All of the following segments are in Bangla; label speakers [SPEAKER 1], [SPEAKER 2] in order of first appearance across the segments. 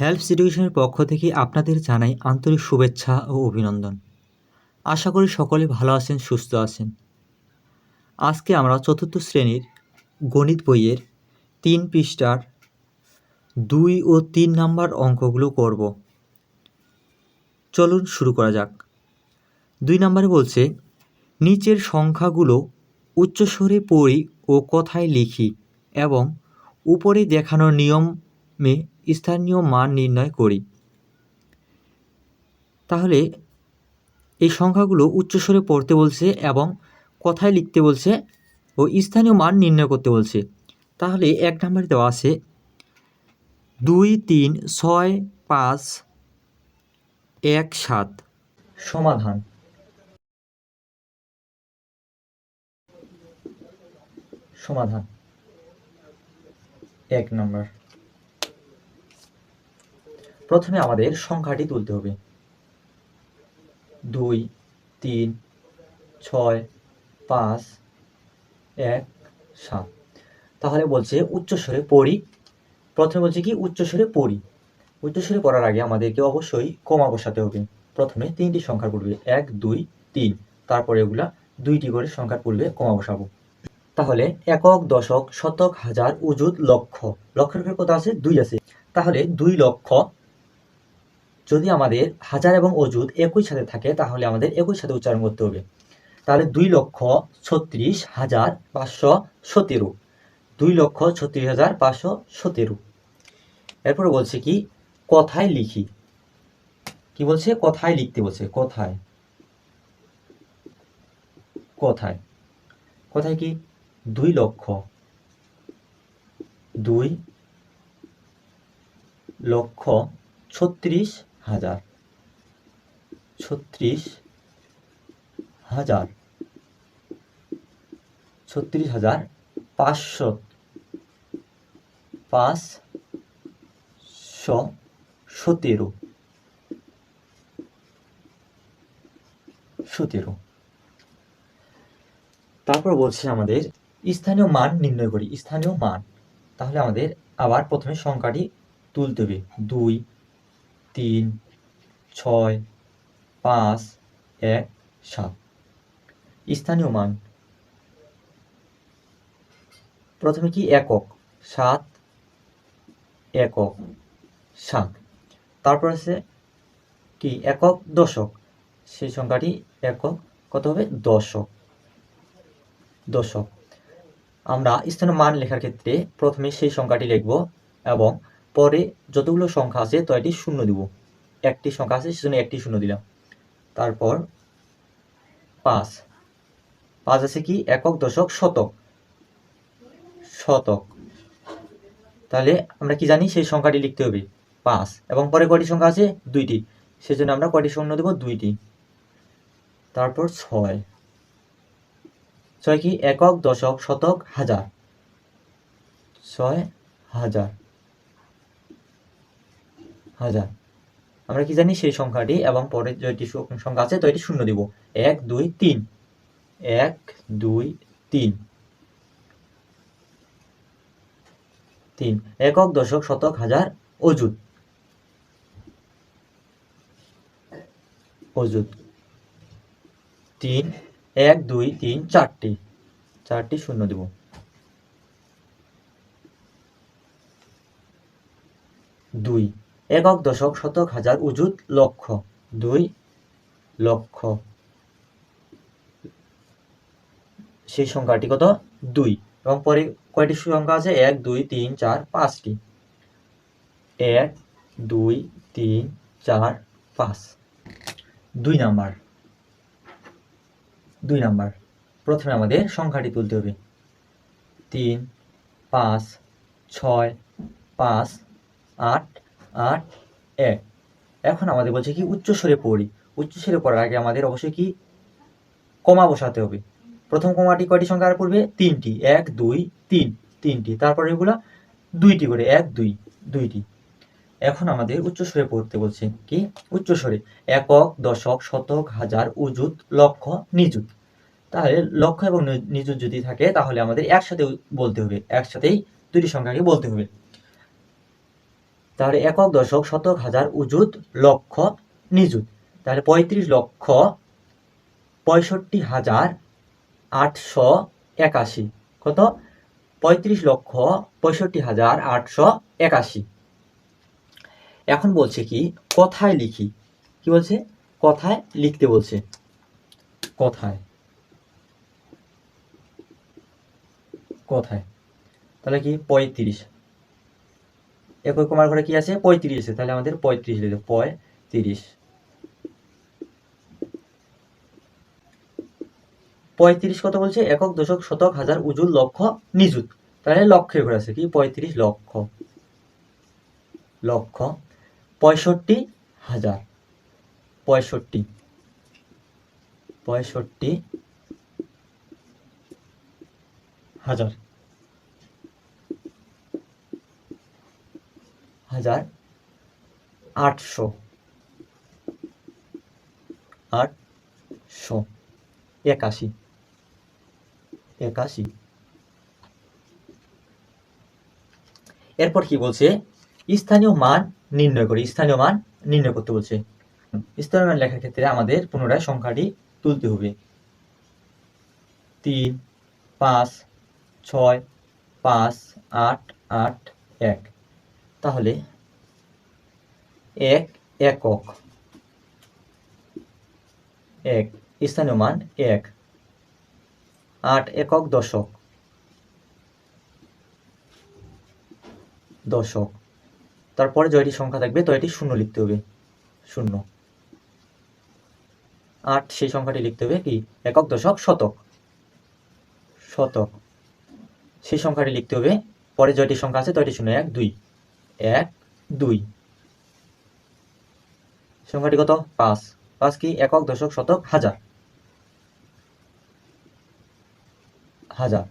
[SPEAKER 1] হেল্পস এডুকেশনের পক্ষ থেকে আপনাদের জানাই আন্তরিক শুভেচ্ছা ও অভিনন্দন। আশা করি সকলে ভালো আছেন, সুস্থ আছেন। আজকে আমরা চতুর্থ শ্রেণীর গণিত বইয়ের ৩ পৃষ্ঠার ২ ও ৩ নাম্বার অঙ্কগুলো করব। চলুন শুরু করা যাক। ২ নাম্বারে বলছে, নিচের সংখ্যাগুলো উচ্চস্বরে পড়ি ও কথায় লিখি এবং উপরে দেখানো নিয়মে স্থানীয় মান নির্ণয় করি। তাহলে এই সংখ্যাগুলো উচ্চস্বরে পড়তে বলছে এবং কথায় লিখতে বলছে ও স্থানীয় মান নির্ণয় করতে বলছে। তাহলে ১ নম্বরে দেওয়া আছে ২, ৩, ৬, ৫, ১, ৭। সমাধান। সমাধান ১ নম্বর। প্রথমে আমাদের সংখ্যাটি তুলতে হবে। ২, ৩, ৬, ৫, ১, ৭। তাহলে বলছে উচ্চস্বরে পড়ি। প্রথমে বলছে কি উচ্চস্বরে পড়ি। উচ্চস্বরে পড়ার আগে আমাদেরকে অবশ্যই কমা বসাতে হবে। প্রথমে ৩টি সংখ্যার পূর্বে ১, ২, ৩, তারপরে এগুলা ২টি করে সংখ্যার পূর্বে কমা বসাবো। তাহলে একক, দশক, শতক, হাজার, অযুত, লক্ষ। লক্ষের কত আছে? ২ আছে। তাহলে ২ লক্ষ যদি আমাদের হাজার এবং অযুত একই সাথে থাকে তাহলে আমাদের একই সাথে উচ্চারণ করতে হবে। তাহলে ২,৩৬,৫১৭। ২,৩৬,৫১৭। এরপরে বলছে কি কথায় লিখি। কি বলছে? কথায় লিখতে বলছে। কথায় কথায় কথায় কি ২,৩৬,০০০। ৩৬,৫১৭। তারপর বলছে আমাদের স্থানীয় মান নির্ণয় করি। স্থানীয় মান। তাহলে আমাদের আবার প্রথমে সংখ্যাটি তুলতে হবে। ২, ৩, ৬, ৫, ১, ৭। স্থানীয় মান। প্রথমে কি একক ৭, একক ৭। তারপর আছে কি একক, দশক। সেই সংখ্যাটি একক কত হবে? দশক। দশক। আমরা স্থানীয় মান লেখার ক্ষেত্রে প্রথমে সেই সংখ্যাটি লিখব এবং পরে যতগুলো সংখ্যা আছে ততটি শূন্য দিব। একটি সংখ্যা আছে সেজন্য একটি শূন্য দিলাম। তারপর ৫। ৫ আছে কি একক, দশক, শতক। শতক। তাহলে আমরা কি জানি? সেই সংখ্যাটি লিখতে হবে ৫ এবং পরে কয়টি সংখ্যা আছে? ২টি। সেজন্য আমরা কয়টি শূন্য দেব? ২টি। তারপর ৬। ৬ কি একক, দশক, শতক, হাজার। ৬,০০০। হাজার। আমরা কি জানি? সেই সংখ্যাটি এবং পরে যেটি সংখ্যা আছে ততটি শূন্য দিব। ১, ২, ৩। ১, ২, ৩। ৩ একক, দশক, শতক, হাজার, অযুত। অযুত ৩। ১, ২, ৩, ৪টি। ৪টি শূন্য দিব। ২ একক, দশক, শতক, হাজার, অযুত, লক্ষ। ২ লক্ষ। সেই সংখ্যাটি কত? ২ এবং পরে কয়টি সংখ্যা আছে? ১, ২, ৩, ৪, ৫টি। ১, ২, ৩, ৪, ৫। ২ নাম্বার। ২ নাম্বার। প্রথমে আমাদের সংখ্যাটি তুলতে হবে। ৩, ৫, ৬, ৫, ৮, ৮, ১। এখন আমাদের বলছে কি উচ্চস্বরে পড়ি। উচ্চস্বরে পড়ার আগে আমাদের অবশ্যই কি কমা বসাতে হবে। প্রথম কমাটি কয়টি সংখ্যার পূর্বে? ৩টি। ১, ২, ৩। ৩টি। তারপরে এগুলা ২টি করে ১, ২, ২টি। এখন আমাদের উচ্চস্বরে পড়তে বলছে কি উচ্চস্বরে একক, দশক, শতক, হাজার, অযুত, লক্ষ, নিযুত। তাহলে লক্ষ এবং নিযুত যদি থাকে তাহলে আমাদের একসাথে বলতে হবে। একসাথেই দুটি সংখ্যাকে বলতে হবে। তাহলে একক, দশক, শতক, হাজার, অযুত, লক্ষ, নিযুত। তাহলে 35,65,881। কত? 35,65,881। এখন বলছে কি কথায় লিখি। কি বলছে? কথায় লিখতে বলছে। কথায় কথায় তাহলে কি 35, একই কমার ঘরে কি আছে? 35 আছে। তাহলে আমাদের 35 লিখতে 35। 35 কত বলছে? একক, দশক, শতক, হাজার, অযুত, লক্ষ, নিযুত। তাহলে লক্ষের ঘরে আছে কি? 35 লক্ষ। লক্ষ 65,000। 65 হাজার। হাজার 800। 81। 81। এরপর কি বলছে? স্থানীয় মান নির্ণয় করি। স্থানীয় মান নির্ণয় করতে বলছে। স্থানীয় মান লেখার ক্ষেত্রে আমাদের পুনরায় সংখ্যাটি তুলতে হবে। 3, 5, 6, 5, 8, 8, 1। তাহলে 1 একক। 1 স্থানীয় মান 1। 8 একক, দশক। দশক। তারপরে জয়টি সংখ্যা থাকবে তো এটি শূন্য লিখতে হবে। 0। 8 সেই সংখ্যাটি লিখতে হবে কি? একক, দশক, শতক। শতক সেই সংখ্যাটি লিখতে হবে। পরে জয়টি সংখ্যা আছে তো এটি 0। 1 2। 1 2। সংখ্যাটি কত? 5। 5 কি? একক, দশক, শতক, হাজার। হাজার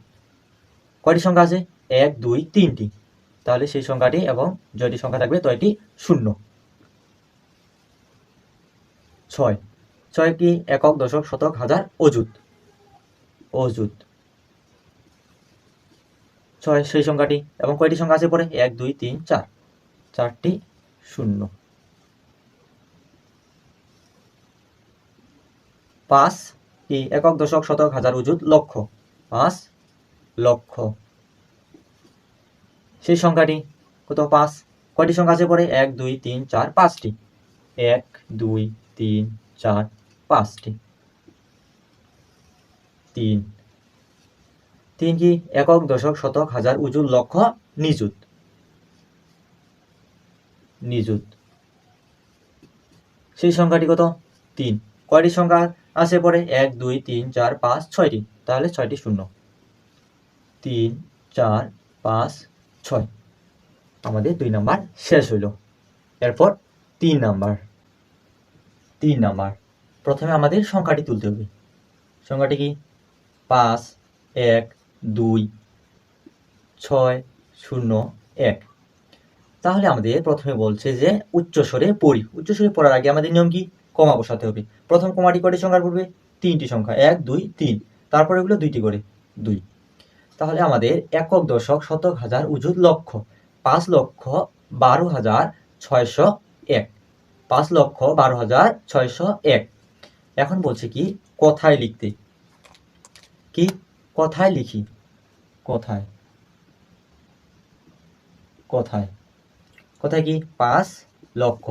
[SPEAKER 1] কয়টি সংখ্যা আছে? 1 2 3টি। তাহলে সেই সংখ্যাটি এবং জয়টি সংখ্যা থাকবে তো এটি 0। 6। 6 কি? একক, দশক, শতক, হাজার, অযুত। অযুত 6 সেই সংখ্যাটি এবং কয়টি সংখ্যা আছে পরে? 1 2 3 4। 4টি 0। 5 কি? একক, দশক, শতক, হাজার, অযুত, লক্ষ। 5 লক্ষ সেই সংখ্যাটি কত? 5। কয়টি সংখ্যা আছে পরে? 1 2 3 4 5টি। 1 2 3 4 5টি। 3। 3 কি? একক, দশক, শতক, হাজার, অযুত, লক্ষ, নিযুত। নিযুত সেই সংখ্যাটি কত? 3। কয়টি সংখ্যা আছে পরে? 1 2 3 4 5 6টি। তাহলে 6টি 0। 3 4 5 6। আমাদের 2 নাম্বার শেষ হইল। এরপর 3 নাম্বার। 3 নাম্বার প্রথমে আমাদের সংখ্যাটি তুলতে হবে। সংখ্যাটি কি? 5 1 2 6 0 1। তাহলে আমাদের প্রথমে বলছে যে উচ্চস্বরে পড়ি। উচ্চস্বরে পড়ার আগে আমাদের নিয়ম কি? কমা বসাতে হবে। প্রথম কমাটি কয়টি সংখ্যার পড়বে? 3টি সংখ্যা। 1 2 3। তারপরে এগুলো 2টি করে 2। তাহলে আমাদের একক, দশক, শতক, হাজার, অযুত, লক্ষ। 5,12,601। 5,12,601। এখন বলছে কি কথায় লিখতে। কি? কথায় লিখি। কথায় কথায় কথায় কি? 5 লক্ষ।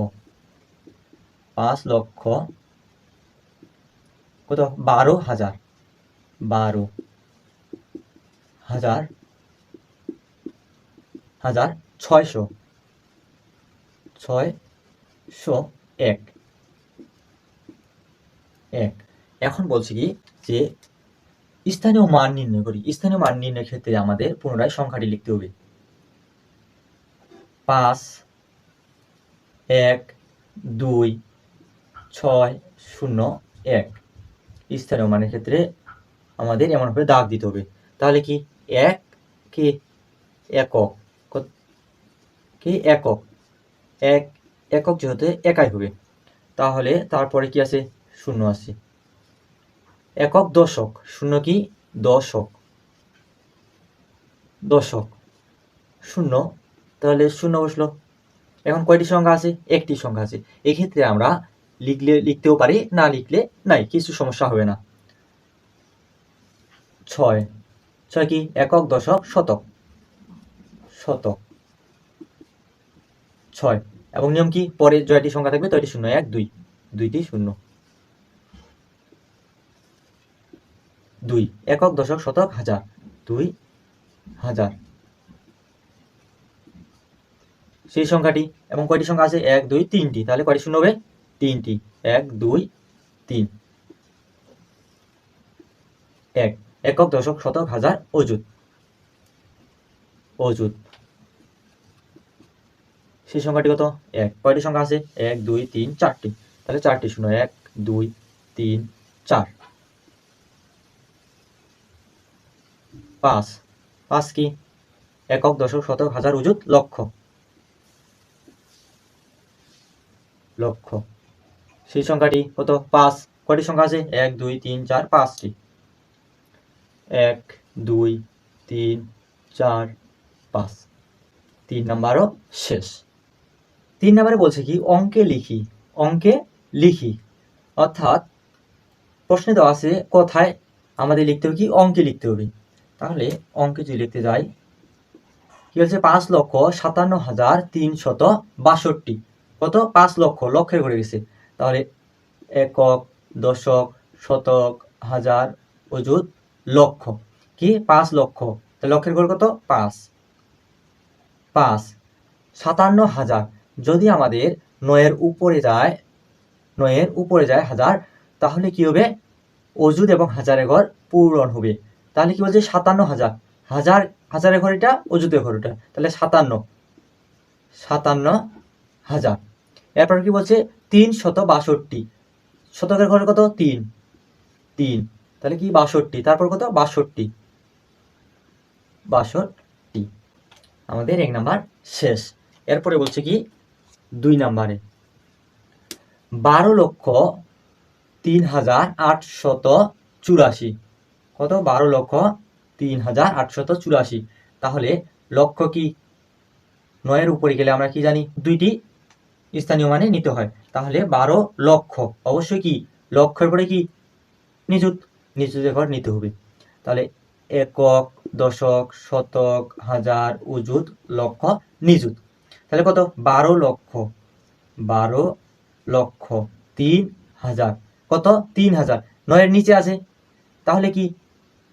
[SPEAKER 1] 5 লক্ষ কত? 12,000। 12,000 হাজার 600। 601। এখন বলছি কি যে স্থানীয় মান নির্ণয় করি। স্থানীয় মান নির্ণয়ের ক্ষেত্রে আমাদের পুনরায় সংখ্যাটি লিখতে হবে। 5 1 2 6 0 1। স্থানীয় মানের ক্ষেত্রে আমাদের এমনভাবে দাগ দিতে হবে। তাহলে কি? 1 কি? একক। কি? একক। 1 একক যেহেতু একাই হবে। তাহলে তারপরে কি আছে? 0 আছে। একক, দশক। 0 কি? দশক। দশক 0। তাহলে 0 বসলো। এখন কয়টি সংখ্যা আছে? একটি সংখ্যা আছে। এক্ষেত্রে আমরা লিখতেও পারি, না লিখলে নাই, কিছু সমস্যা হবে না। 6 6 কি? একক, দশক, শতক। শতক 6 এবং নিয়ম কি? পরে জয়টি সংখ্যা থাকবে তয়টি শূন্য, 1 2 দুইটি শূন্য। 2 একক, দশক, শতক, হাজার, 2000 সেই সংখ্যাটি। এবং কয়টি সংখ্যা আছে? 1 2 3টি। তাহলে কয়টি শূন্য হবে? 3টি। 1 2 3। 1 একক, দশক, শতক, হাজার, অযুত। অযুত সেই সংখ্যাটি কত? 1। কয়টি সংখ্যা আছে? 1 2 3 4টি। তাহলে 4টি শূন্য, 1 2 3 4। 5 5 কি? একক, দশক, শতক, হাজার, অযুত, লক্ষ। লক্ষ সেই সংখ্যাটি কত? 5। কয়টি সংখ্যা আছে? 1 2 3 4 5টি। 1 2 3 4 5। 3 নাম্বারও শেষ। 3 নাম্বারে বলছে কি? অঙ্কে লিখি। অঙ্কে লিখি অর্থাৎ প্রশ্নে দেওয়া আছে কোথায় আমাদের লিখতে হবে কি? অঙ্কে লিখতে হবে। তাহলে অঙ্কে যদি লিখতে যাই, কি বলছে? 5,57,362। কত? 5 লক্ষ, লক্ষের ঘরে গেছে। তাহলে একক, দশক, শতক, হাজার, অযুত, লক্ষ। কি? 5 লক্ষ। তাহলে লক্ষের ঘর কত? 5। 5 57,000 যদি আমাদের 9-এর উপরে যায়, 9-এর উপরে যায় হাজার, তাহলে কি হবে? অযুত এবং হাজারের ঘর পূরণ হবে। তাহলে কি বলছে? 57,000। হাজার, হাজারের ঘর এটা, অযুতের ঘর এটা, তাহলে 57,000। এরপর কি বলছে? 362। শতকের ঘরে কত? 3 3। তাহলে কি? 62। তারপর কত? 62 62। আমাদের 1 নাম্বার শেষ। এরপরে বলছে কি? 2 নাম্বারে 12,03,884। কত? 12,03,884। তাহলে লক্ষ কি? 9-এর উপরে গেলে আমরা কি জানি? 2টি স্থানীয় মানে নিতে হয়। তাহলে 12 লক্ষ অবশ্যই কি? লক্ষের পরে কি? নিযুত, নিযুতের ঘর নিতে হবে। তাহলে একক, দশক, শতক, হাজার, অযুত, লক্ষ, নিযুত। তাহলে কত? 12 লক্ষ। 12 লক্ষ 3,000। কত? 3,000। 9-এর নিচে আছে, তাহলে কি?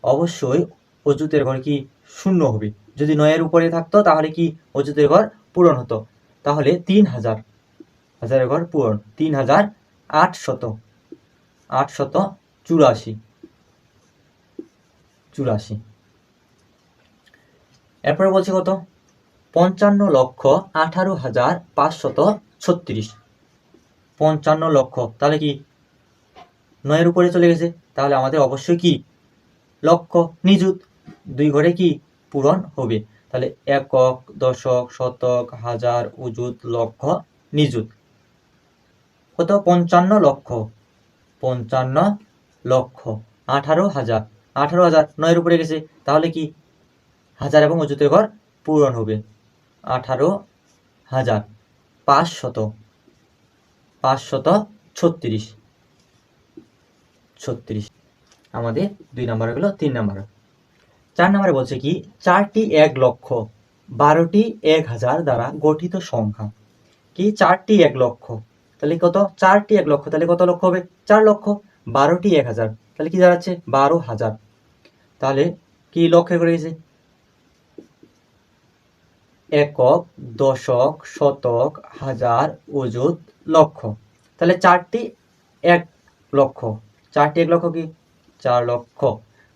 [SPEAKER 1] অবশ্যই অযুতের ঘর কি? শূন্য হবে। যদি 9-এর উপরে থাকতো তাহলে কি? অযুতের ঘর পূরণ হতো। তাহলে 3,000, হাজারের ঘর পূরণ। 3,884। এরপরে বলছে কত? 55,18,536। 55 লক্ষ। তাহলে কি? 9-এর উপরে চলে গেছে, তাহলে আমাদের অবশ্যই কি? লক্ষ, নিযুত, 2 ঘরে কি? পূরণ হবে। তাহলে একক, দশক, শতক, হাজার, অযুত, লক্ষ, নিযুত। কত? 55 লক্ষ। 55 লক্ষ 18,000। 18,000 9-এর উপরে গেছে, তাহলে কি? হাজার এবং অযুতের ঘর পূরণ হবে। 18,000 536। আমাদের 2 নাম্বার হলো। 3 নাম্বার। 4 নাম্বারে বলছে কি? 4টি 1 লক্ষ 12টি 1,000 দ্বারা গঠিত সংখ্যা। কি? 4টি 1 লক্ষ। তাহলে কত? 4টি 1 লক্ষ। তাহলে কত লক্ষ হবে? 4 লক্ষ। 12টি 1,000, তাহলে কি দাঁড়াচ্ছে? 12,000। তাহলে কি? লক্ষের করে গেছে। একক, দশক, শতক, হাজার, অযুত, লক্ষ। তাহলে 4টি 1 লক্ষ। 4টি 1 লক্ষ কি? 4 লক্ষ।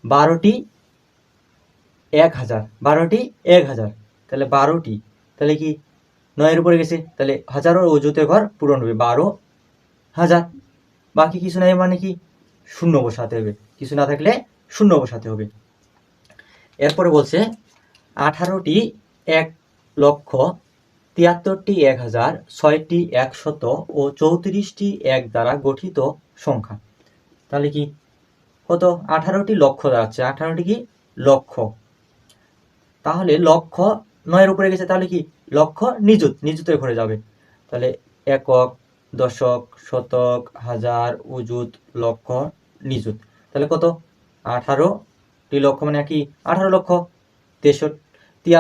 [SPEAKER 1] 12টি 1,000। 12টি 1,000। তাহলে 12টি। তাহলে কি? 9-এর উপরে গেছে, তাহলে হাজার ও অযুতের ঘর পূরণ হবে। 12,000। বাকি কিছু নাই মানে কি? শূন্য বসাতে হবে। কিছু না থাকলে শূন্য বসাতে হবে। এরপরে বলছে 18টি 1 লক্ষ 73টি 1,000, 6টি 100 ও 34টি 1 দ্বারা গঠিত সংখ্যা। তাহলে কি? কত? 18টি লক্ষ দাঁড়াচ্ছে। 18টি কি? লক্ষ। তাহলে লক্ষ 9-এর উপরে গেছে, তাহলে কি? লক্ষ, নিযুত, নিযুতের ঘরে যাবে। তাহলে একক, দশক, শতক, হাজার, অযুত, লক্ষ, নিযুত। তাহলে কত? 18টি লক্ষ মানে কি 18 লক্ষ। 73টি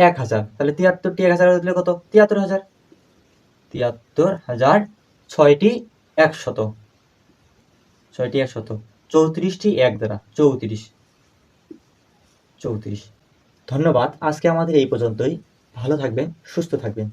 [SPEAKER 1] 1000। তাহলে 73টি 1000 দিলে কত? 73,000। 73,000। 6টি 100। 6টি 100। 34টি 1 দ্বারা 34। ধন্যবাদ। আজকে আমাদের এই পর্যন্তই। ভালো থাকবেন, সুস্থ থাকবেন।